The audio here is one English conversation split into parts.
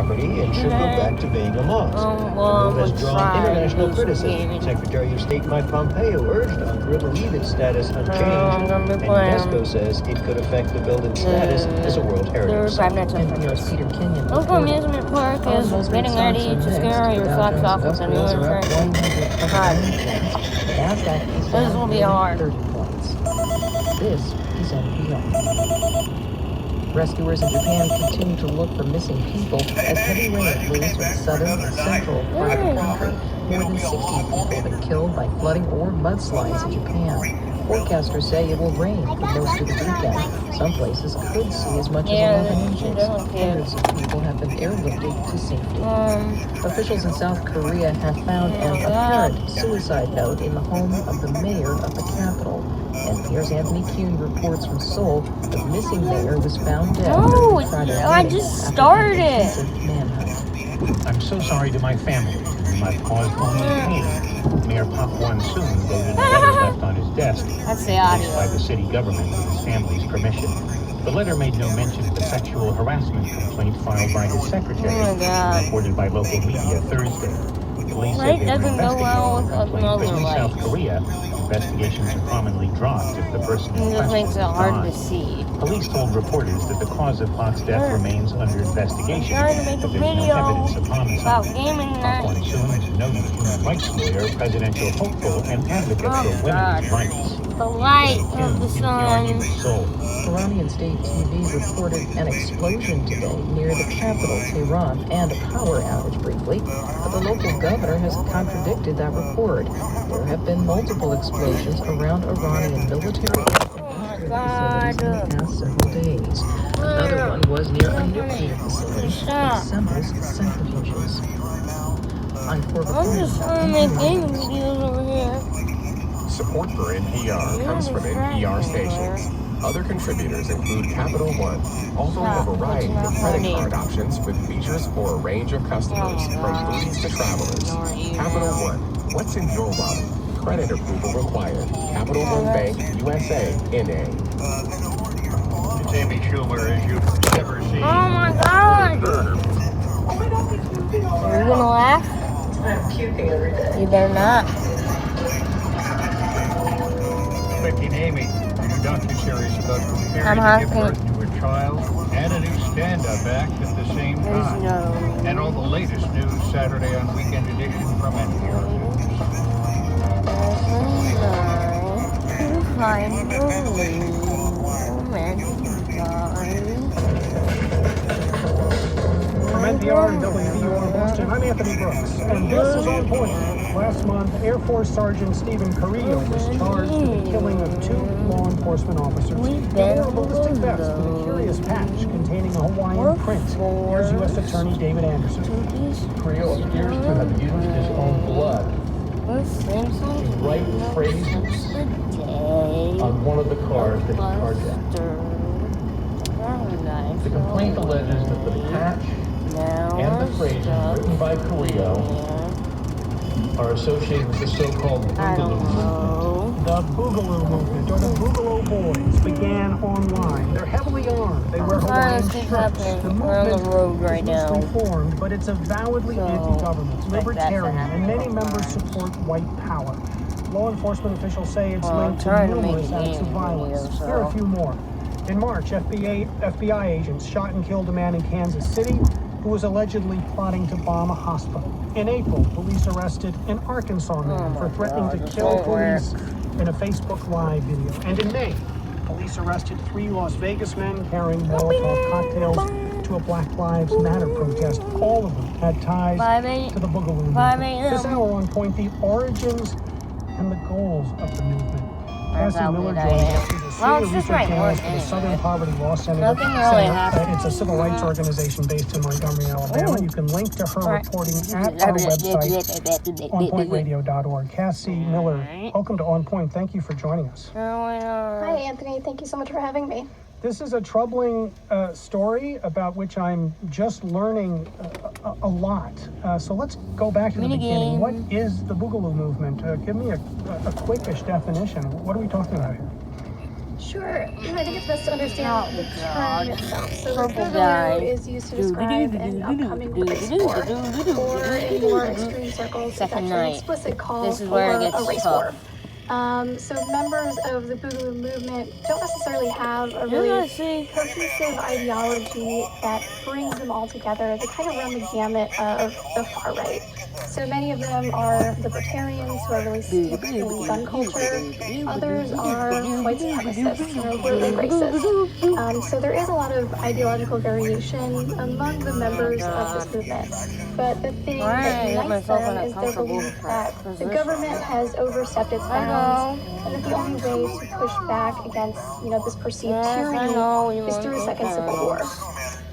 property and should go back to being a mosque. Well, the move has drawn international criticism. Secretary of State Mike Pompeo urged Ankara to leave its status unchanged, and UNESCO says it could affect the building's status as a World Heritage Site. NPR's Peter Kenyon. Local amusement park is getting ready to scare your socks off with a new attraction. This will be hard. 30 points. This is NPR. Rescuers in Japan continue to look for missing people as heavy rain moves through the southern and central part of the country. More than 60 people have been killed by flooding or mudslides in Japan. Forecasters say it will rain for most of the weekend. Some places could see as much as 11 inches. Hundreds of people have been airlifted to safety. Officials in South Korea have found an apparent suicide note in the home of the mayor of the capital. NPR's Anthony Kuhn reports from Seoul the missing mayor was found dead. No, I just started. I'm so sorry to my family, whom I've caused only pain. Mayor Park Won-soon wrote in a letter left on his desk, That's the audio. by the city government with his family's permission. The letter made no mention of the sexual harassment complaint filed by his secretary, reported by local media Thursday. Police said they were investigating the complaint, but in South Korea, investigations are commonly dropped if the person in It just makes question it hard to dies. see. Police told reporters that the cause of Park's death remains under investigation, I'm trying to make a but there's no video evidence of homicide. about gaming Park night. Won-soon is a noted human rights lawyer, presidential hopeful, and advocate for women's rights. The light of the sun. Seoul. Iranian state TV reported an explosion today near the capital, Tehran, and a power outage briefly, but the local governor has contradicted that report. There have been multiple explosions around Iranian military facilities in the past several days. Another one was near a nuclear facility that assembles centrifuges. I'm just trying to make gaming videos over here. Support for NPR comes from NPR stations. Other contributors include Capital One, offering a variety of credit card options with features for a range of customers, from foodies to travelers. Capital One, what's in your wallet? Credit approval required. Capital One Bank, USA, NA. It's Amy Schumer, as you've never seen. Oh my god! Are you gonna laugh? I'm puking every day. You better not. Expecting Amy, a new docuseries about preparing to give birth to a child, and a new stand-up act at the same time. And all the latest news Saturday on Weekend Edition from NPR News. From NPR and WVUR Boston, I'm Anthony Brooks, and this is On Point. Last month, Air Force Sergeant Stephen Carrillo was charged with the killing of 2 law enforcement officers. He wore a ballistic vest with a curious patch containing a Hawaiian print. Here's U.S. Attorney David Anderson. Carrillo appears to have used his own blood to write phrases on one of the cars that he carjacked. The complaint alleges that the patch and the phrases written by Carrillo are associated with the so-called Boogaloo movement. The Boogaloo movement, or the Boogaloo Boys, began online. They're heavily armed. They wear Hawaiian shirts. The movement is loosely formed, but it's avowedly anti-government, libertarian, and many members support white power. Law enforcement officials say it's linked to numerous acts of violence. Here are a few more. In March, FBI agents shot and killed a man in Kansas City who was allegedly plotting to bomb a hospital. In April, police arrested an Arkansas man for threatening to kill police in a Facebook Live video. And in May, police arrested 3 Las Vegas men carrying Molotov cocktails to a Black Lives Matter protest. All of them had ties to the Boogaloo movement. This hour On Point, the origins and the goals of the movement. Cassie Miller joins us. She's a senior research analyst for the Southern Poverty Law Center. It's a civil rights organization based in Montgomery, Alabama. You can link to her reporting at our website, onpointradio.org. Cassie Miller, welcome to On Point. Thank you for joining us. Hi, Anthony. Thank you so much for having me. This is a troubling story about which I'm just learning a lot. So let's go back to the beginning. What is the Boogaloo movement? Give me a quickish definition. What are we talking about here? Sure. I think it's best to understand the term itself. So the Purple guy. Boogaloo is used to describe an upcoming race war, or in more extreme circles, it's Second actually night. an explicit call This is for where it gets a race tough. war. So members of the Boogaloo movement don't necessarily have a Yeah, really see. cohesive ideology that brings them all together. They kind of run the gamut of the far right. So many of them are libertarians who are really steeped in gun culture. Others are white supremacists and overtly racist. So there is a lot of ideological variation among the members of this movement. But the thing that unites them is their belief that the government has overstepped its bounds, and that the only way to push back against, this perceived tyranny is through a second civil war.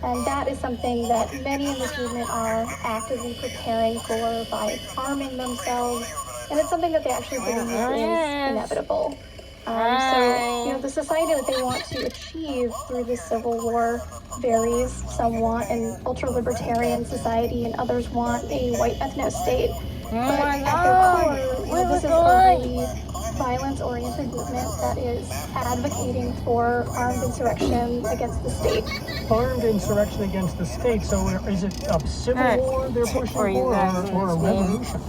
And that is something that many in this movement are actively preparing for by arming themselves, and it's something that they actually believe is inevitable. So, the society that they want to achieve through this civil war varies. Some want an ultra-libertarian society, and others want a white ethno-state. But at their core, this is a really violence-oriented movement that is advocating for armed insurrection against the state. Armed insurrection against the state. So is it a civil war they're pushing for, or a revolution?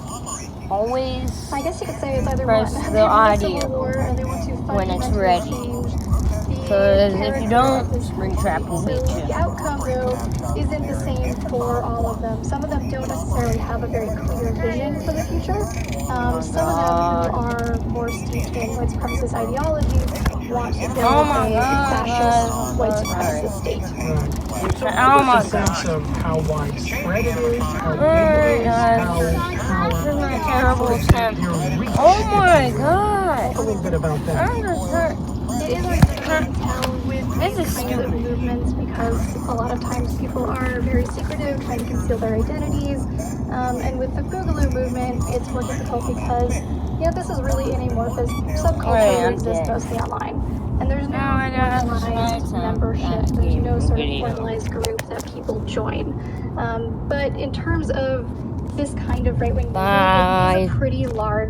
Always I guess you could say it's either press one. the They want a audio civil war, and they want to when it's fundamentally ready. change Because if you don't, Springtrap will beat So you. the outcome, though, isn't the same for all of them. Some of them don't necessarily have a very clear vision for the future. Some of them who are more steeped in white supremacist ideology want to build a fascist white supremacist state. Right. So give us a sense of how widespread it is, how big it is, how This is my terrible attempt. Oh my god! Talk a little bit about that. It is hard to tell with these kinds of movements because a lot of times people are very secretive, trying to conceal their identities. And with the Boogaloo movement, it's more difficult because, this is really an amorphous subculture that exists mostly online. And there's no organized membership, there's no sort of formalized group that people join. But in terms of this kind of right-wing movement, it is a pretty large